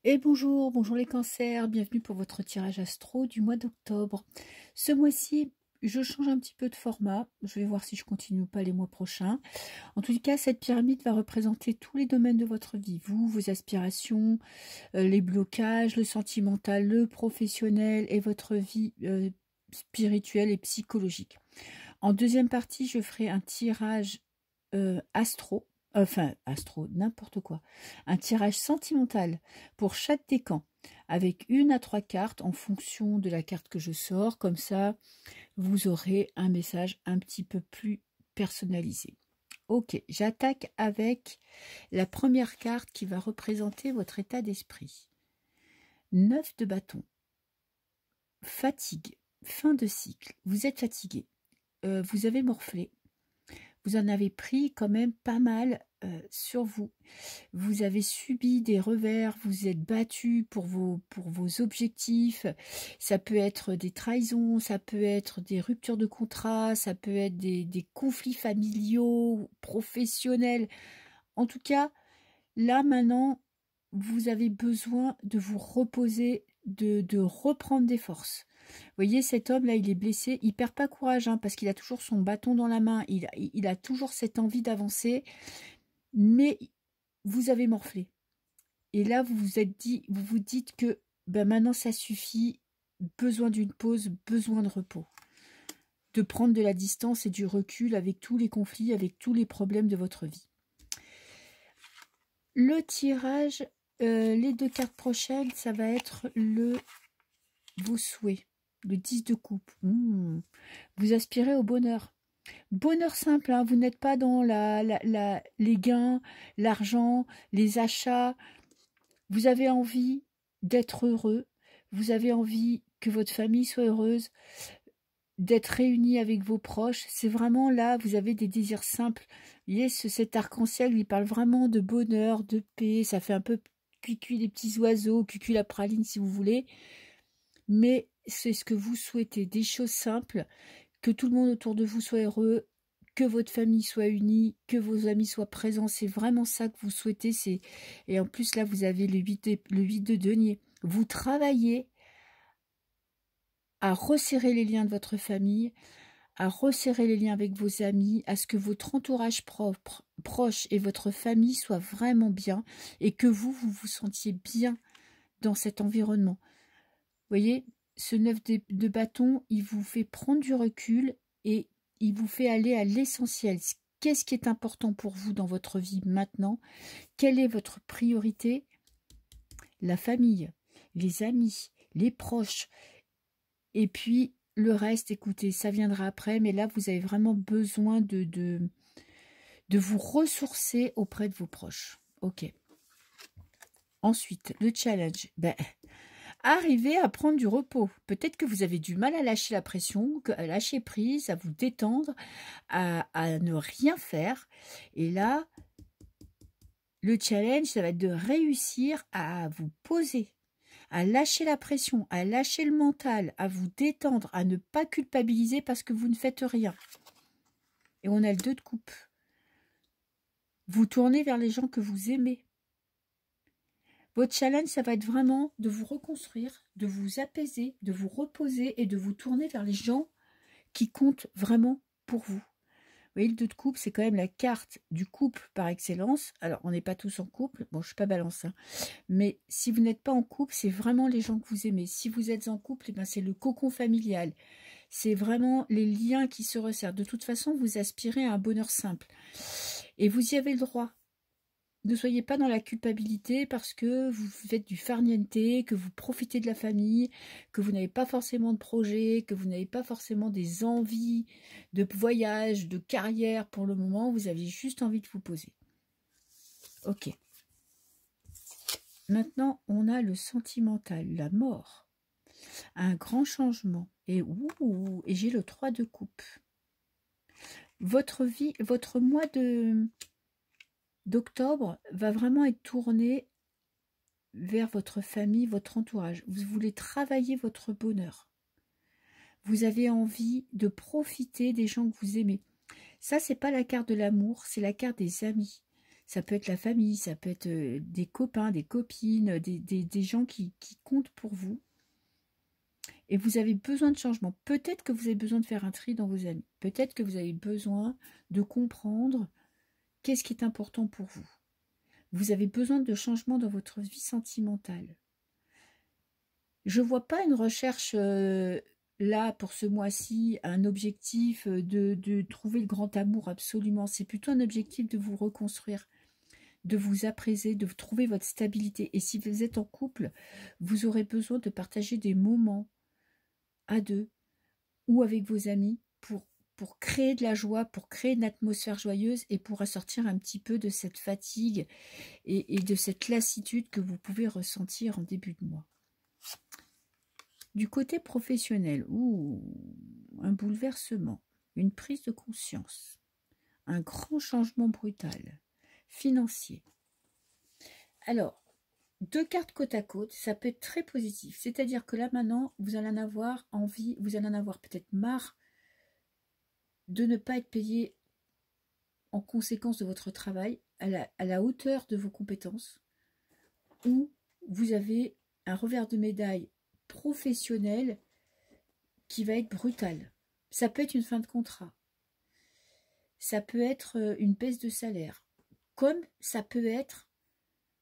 Et bonjour, bonjour les cancers, bienvenue pour votre tirage astro du mois d'octobre. Ce mois-ci, je change un petit peu de format, je vais voir si je continue ou pas les mois prochains. En tout cas, cette pyramide va représenter tous les domaines de votre vie, vous, vos aspirations, les blocages, le sentimental, le professionnel et votre vie spirituelle et psychologique. En deuxième partie, je ferai un tirage astro, n'importe quoi. Un tirage sentimental pour chaque décan, avec 1 à 3 cartes en fonction de la carte que je sors. Comme ça, vous aurez un message un petit peu plus personnalisé. Ok, j'attaque avec la première carte qui va représenter votre état d'esprit. 9 de bâton. Fatigue, fin de cycle. Vous êtes fatigué. Vous avez morflé. Vous en avez pris quand même pas mal sur vous. Vous avez subi des revers, vous êtes battu pour vos objectifs. Ça peut être des trahisons, ça peut être des ruptures de contrat, ça peut être des conflits familiaux, professionnels. En tout cas, là maintenant, vous avez besoin de vous reposer, de reprendre des forces. Vous voyez, cet homme-là, il est blessé. Il perd pas courage, hein, parce qu'il a toujours son bâton dans la main. Il a toujours cette envie d'avancer. Mais vous avez morflé. Et là, vous vous dites que ben maintenant, ça suffit. Besoin d'une pause, besoin de repos. De prendre de la distance et du recul avec tous les conflits, avec tous les problèmes de votre vie. Le tirage, les 2 cartes prochaines, ça va être vos souhaits. Le 10 de coupe. Vous aspirez au bonheur. Bonheur simple, hein, vous n'êtes pas dans les gains, l'argent, les achats. Vous avez envie d'être heureux. Vous avez envie que votre famille soit heureuse, d'être réunis avec vos proches. C'est vraiment là, vous avez des désirs simples. Vous voyez, cet arc-en-ciel, il parle vraiment de bonheur, de paix. Ça fait un peu cuicui des petits oiseaux, cuicui la praline si vous voulez. Mais c'est ce que vous souhaitez, des choses simples, que tout le monde autour de vous soit heureux, que votre famille soit unie, que vos amis soient présents. C'est vraiment ça que vous souhaitez. Et en plus, là, vous avez le 8 de denier. Vous travaillez à resserrer les liens de votre famille, à resserrer les liens avec vos amis, à ce que votre entourage proche et votre famille soient vraiment bien et que vous vous sentiez bien dans cet environnement. Vous voyez, ce 9 de bâton, il vous fait prendre du recul et il vous fait aller à l'essentiel. Qu'est-ce qui est important pour vous dans votre vie maintenant? Quelle est votre priorité? La famille, les amis, les proches. Et puis, le reste, écoutez, ça viendra après. Mais là, vous avez vraiment besoin de vous ressourcer auprès de vos proches. Ok. Ensuite, le challenge. Arrivez à prendre du repos. Peut-être que vous avez du mal à lâcher la pression, à lâcher prise, à vous détendre, à ne rien faire. Et là, le challenge, ça va être de réussir à vous poser, à lâcher la pression, à lâcher le mental, à vous détendre, à ne pas culpabiliser parce que vous ne faites rien. Et on a le 2 de coupe. Vous tournez vers les gens que vous aimez. Votre challenge, ça va être vraiment de vous reconstruire, de vous apaiser, de vous reposer et de vous tourner vers les gens qui comptent vraiment pour vous. Vous voyez, le 2 de coupe, c'est quand même la carte du couple par excellence. Alors, on n'est pas tous en couple. Bon, je ne suis pas balance, hein. Mais si vous n'êtes pas en couple, c'est vraiment les gens que vous aimez. Si vous êtes en couple, eh ben, c'est le cocon familial. C'est vraiment les liens qui se resserrent. De toute façon, vous aspirez à un bonheur simple. Et vous y avez le droit. Ne soyez pas dans la culpabilité parce que vous faites du farniente, que vous profitez de la famille, que vous n'avez pas forcément de projet, que vous n'avez pas forcément des envies de voyage, de carrière pour le moment. Vous avez juste envie de vous poser. Ok. Maintenant, on a le sentimental, la mort. Un grand changement. Et j'ai le 3 de coupe. Votre vie, votre mois d'octobre va vraiment être tourné vers votre famille, votre entourage. Vous voulez travailler votre bonheur. Vous avez envie de profiter des gens que vous aimez. Ça, c'est pas la carte de l'amour, c'est la carte des amis. Ça peut être la famille, ça peut être des copains, des copines, des gens qui comptent pour vous. Et vous avez besoin de changement. Peut-être que vous avez besoin de faire un tri dans vos amis. Peut-être que vous avez besoin de comprendre qu'est-ce qui est important pour vous. Vous avez besoin de changement dans votre vie sentimentale. Je ne vois pas une recherche là pour ce mois-ci, un objectif de trouver le grand amour absolument. C'est plutôt un objectif de vous reconstruire, de vous apaiser, de trouver votre stabilité. Et si vous êtes en couple, vous aurez besoin de partager des moments à deux ou avec vos amis pour créer de la joie, pour créer une atmosphère joyeuse et pour assortir un petit peu de cette fatigue et de cette lassitude que vous pouvez ressentir en début de mois. Du côté professionnel, un bouleversement, une prise de conscience, un grand changement brutal, financier. Alors, 2 cartes côte à côte, ça peut être très positif. C'est-à-dire que là, maintenant, vous allez en avoir envie, vous allez en avoir peut-être marre de ne pas être payé en conséquence de votre travail à la hauteur de vos compétences, ou vous avez un revers de médaille professionnel qui va être brutal. Ça peut être une fin de contrat. Ça peut être une baisse de salaire. Comme ça peut être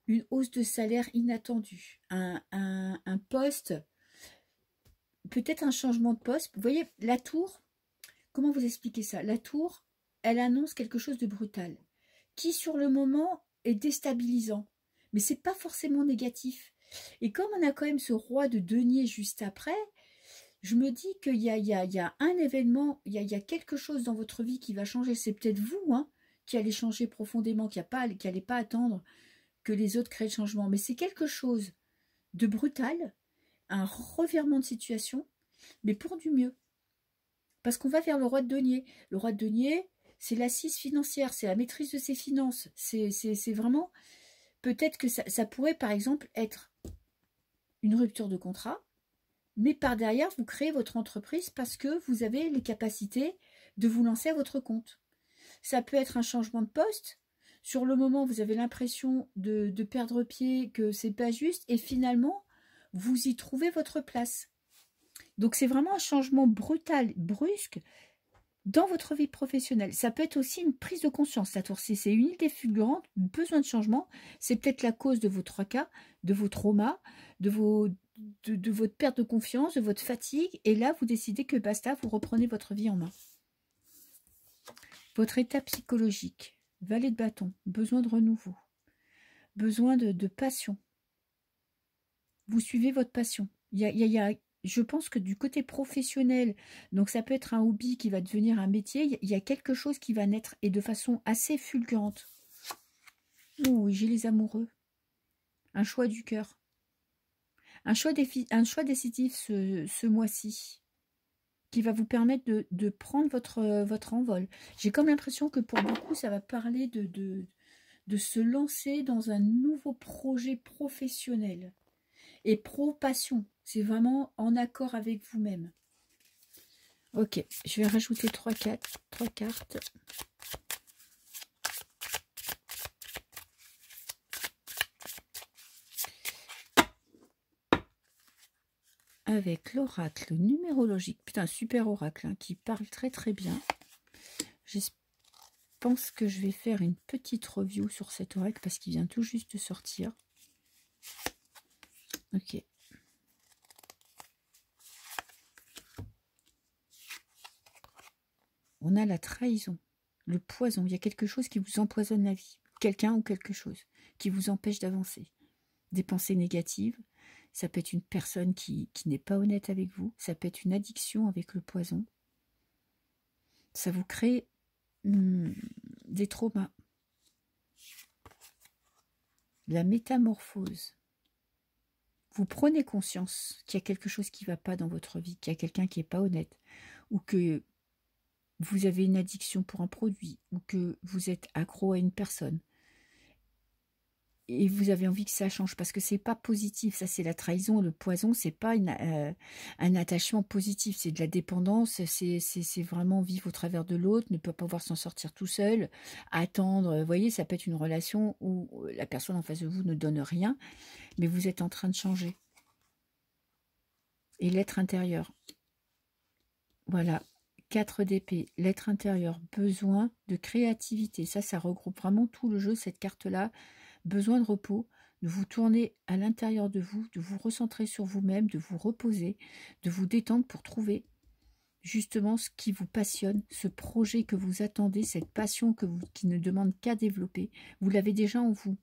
une hausse de salaire inattendue. Un poste, peut-être un changement de poste. Vous voyez, la tour, comment vous expliquer ça? La tour, elle annonce quelque chose de brutal, qui sur le moment est déstabilisant. Mais c'est pas forcément négatif. Et comme on a quand même ce roi de denier juste après, je me dis qu'il y a un événement, il y a quelque chose dans votre vie qui va changer. C'est peut-être vous qui allez changer profondément, qui n'allez pas attendre que les autres créent le changement. Mais c'est quelque chose de brutal, un revirement de situation, mais pour du mieux. Parce qu'on va vers le roi de denier. Le roi de denier, c'est l'assise financière, c'est la maîtrise de ses finances. C'est vraiment... Peut-être que ça pourrait, par exemple, être une rupture de contrat, mais par derrière, vous créez votre entreprise parce que vous avez les capacités de vous lancer à votre compte. Ça peut être un changement de poste. Sur le moment, vous avez l'impression de perdre pied, que c'est pas juste, et finalement, vous y trouvez votre place. Donc, c'est vraiment un changement brutal, brusque, dans votre vie professionnelle. Ça peut être aussi une prise de conscience. La tour C, c'est une idée fulgurante, besoin de changement. C'est peut-être la cause de vos 3 cas, de vos traumas, de votre perte de confiance, de votre fatigue. Et là, vous décidez que basta, vous reprenez votre vie en main. Votre état psychologique, valet de bâton, besoin de renouveau, besoin de passion. Vous suivez votre passion. Je pense que du côté professionnel, donc ça peut être un hobby qui va devenir un métier, il y a quelque chose qui va naître et de façon assez fulgurante. Oui, j'ai les amoureux. Un choix du cœur. Un choix décisif ce mois-ci qui va vous permettre de prendre votre envol. J'ai comme l'impression que pour beaucoup, ça va parler de se lancer dans un nouveau projet professionnel. Et pro-passion, c'est vraiment en accord avec vous-même. Ok, je vais rajouter 3 cartes. Avec l'oracle numérologique. Putain, super oracle qui parle très très bien. Je pense que je vais faire une petite review sur cet oracle parce qu'il vient tout juste de sortir. Ok. On a la trahison, le poison. Il y a quelque chose qui vous empoisonne la vie. Quelqu'un ou quelque chose qui vous empêche d'avancer. Des pensées négatives. Ça peut être une personne qui n'est pas honnête avec vous. Ça peut être une addiction avec le poison. Ça vous crée des traumas. La métamorphose. Vous prenez conscience qu'il y a quelque chose qui ne va pas dans votre vie, qu'il y a quelqu'un qui n'est pas honnête, ou que vous avez une addiction pour un produit, ou que vous êtes accro à une personne. et vous avez envie que ça change parce que c'est pas positif. Ça, c'est la trahison, le poison, c'est pas un attachement positif, c'est de la dépendance, c'est vraiment vivre au travers de l'autre, ne peut pas pouvoir s'en sortir tout seul, attendre. Vous voyez, ça peut être une relation où la personne en face de vous ne donne rien, mais vous êtes en train de changer. Et l'être intérieur. Voilà. 4 d'épée, l'être intérieur, besoin de créativité. Ça regroupe vraiment tout le jeu, cette carte-là. Besoin de repos, de vous tourner à l'intérieur de vous, de vous recentrer sur vous-même, de vous reposer, de vous détendre pour trouver justement ce qui vous passionne, ce projet que vous attendez, cette passion qui ne demande qu'à développer. Vous l'avez déjà en vous.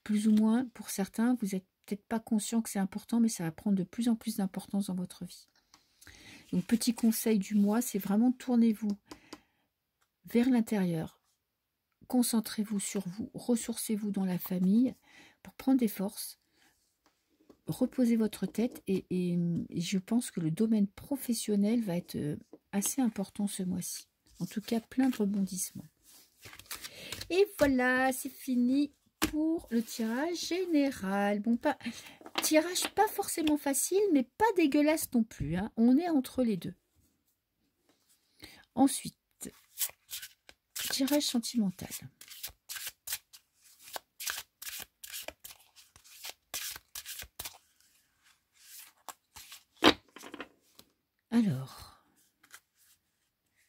Plus ou moins, pour certains, vous n'êtes peut-être pas conscient que c'est important, mais ça va prendre de plus en plus d'importance dans votre vie. Donc, petit conseil du mois, c'est vraiment tournez-vous vers l'intérieur. Concentrez-vous sur vous, ressourcez-vous dans la famille pour prendre des forces, reposez votre tête et je pense que le domaine professionnel va être assez important ce mois-ci. En tout cas, plein de rebondissements. Et voilà, c'est fini pour le tirage général. Bon, tirage pas forcément facile, mais pas dégueulasse non plus. Hein. On est entre les deux. Ensuite, tirage sentimental. Alors,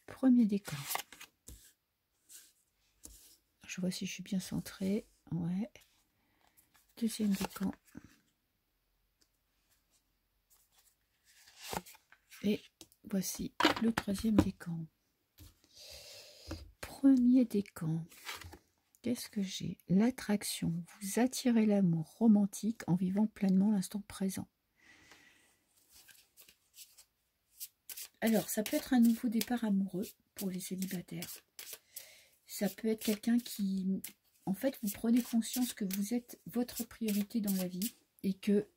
premier décan. Je vois si je suis bien centrée. Ouais. Deuxième décan. Et voici le troisième décan. Premier décan. Qu'est-ce que j'ai? L'attraction. Vous attirez l'amour romantique en vivant pleinement l'instant présent. Alors, ça peut être un nouveau départ amoureux pour les célibataires. Ça peut être quelqu'un qui, en fait, vous prenez conscience que vous êtes votre priorité dans la vie et que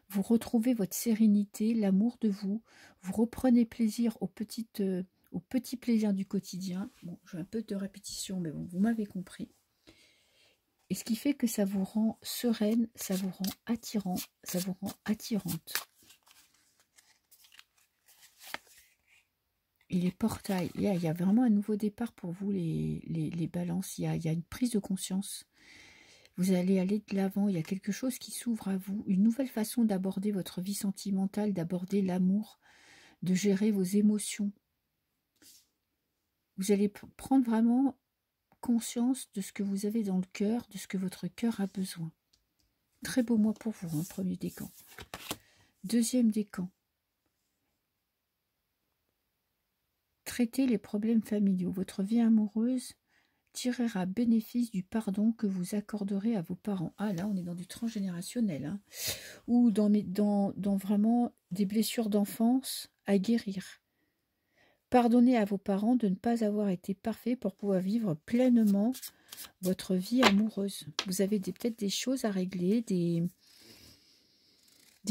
vous retrouvez votre sérénité, l'amour de vous. Vous reprenez plaisir aux petits plaisirs du quotidien. Bon, j'ai un peu de répétition, mais bon, vous m'avez compris. Et ce qui fait que ça vous rend sereine, ça vous rend attirant, ça vous rend attirante. Et les portails, il y a vraiment un nouveau départ pour vous, les balances. Il y a une prise de conscience. Vous allez aller de l'avant, il y a quelque chose qui s'ouvre à vous. Une nouvelle façon d'aborder votre vie sentimentale, d'aborder l'amour, de gérer vos émotions. Vous allez prendre vraiment conscience de ce que vous avez dans le cœur, de ce que votre cœur a besoin. Très beau mois pour vous, hein, premier décan. Deuxième décan. Traitez les problèmes familiaux. Votre vie amoureuse tirera bénéfice du pardon que vous accorderez à vos parents. Ah là, on est dans du transgénérationnel. Hein. Ou dans vraiment des blessures d'enfance à guérir. Pardonnez à vos parents de ne pas avoir été parfaits pour pouvoir vivre pleinement votre vie amoureuse. Vous avez peut-être des choses à régler, des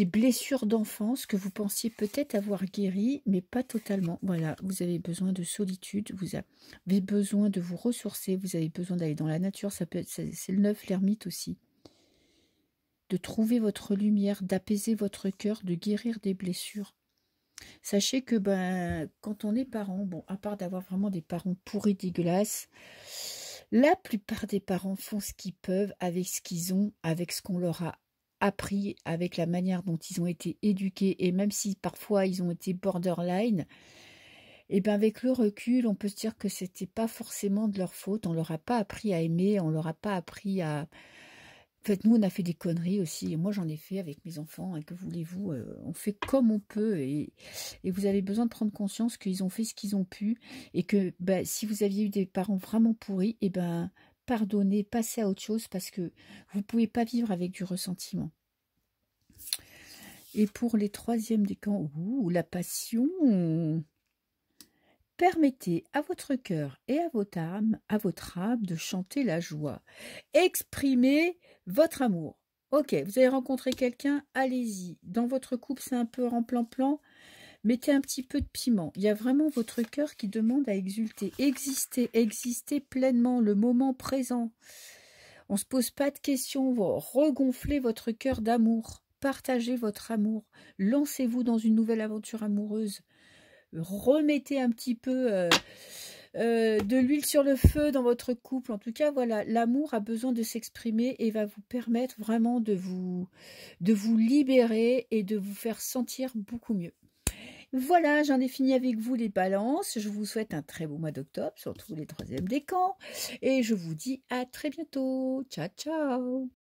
blessures d'enfance que vous pensiez peut-être avoir guéries, mais pas totalement. Voilà, vous avez besoin de solitude, vous avez besoin de vous ressourcer, vous avez besoin d'aller dans la nature, ça peut être, c'est le 9, l'ermite aussi. De trouver votre lumière, d'apaiser votre cœur, de guérir des blessures. Sachez que quand on est parent, bon, à part d'avoir vraiment des parents pourris, dégueulasses, la plupart des parents font ce qu'ils peuvent avec ce qu'ils ont, avec ce qu'on leur a appris, avec la manière dont ils ont été éduqués, et même si parfois ils ont été borderline, et bien avec le recul, on peut se dire que c'était pas forcément de leur faute, on leur a pas appris à aimer, on leur a pas appris à... En fait, nous, on a fait des conneries aussi, et moi j'en ai fait avec mes enfants, et que voulez-vous, on fait comme on peut, et vous avez besoin de prendre conscience qu'ils ont fait ce qu'ils ont pu, et que si vous aviez eu des parents vraiment pourris, et pardonnez, passez à autre chose, parce que vous ne pouvez pas vivre avec du ressentiment. Et pour les troisièmes décans, la passion, permettez à votre cœur et à votre âme de chanter la joie. Exprimez votre amour. Ok, vous avez rencontré quelqu'un, allez-y. Dans votre couple, c'est un peu en plan-plan. Mettez un petit peu de piment. Il y a vraiment votre cœur qui demande à exulter. Existez pleinement le moment présent. On ne se pose pas de questions. Vous regonflez votre cœur d'amour. Partagez votre amour. Lancez-vous dans une nouvelle aventure amoureuse. Remettez un petit peu de l'huile sur le feu dans votre couple. En tout cas, voilà, l'amour a besoin de s'exprimer et va vous permettre vraiment de vous libérer et de vous faire sentir beaucoup mieux. Voilà, j'en ai fini avec vous les balances. Je vous souhaite un très beau mois d'octobre, surtout les 3e décans. Et je vous dis à très bientôt. Ciao, ciao.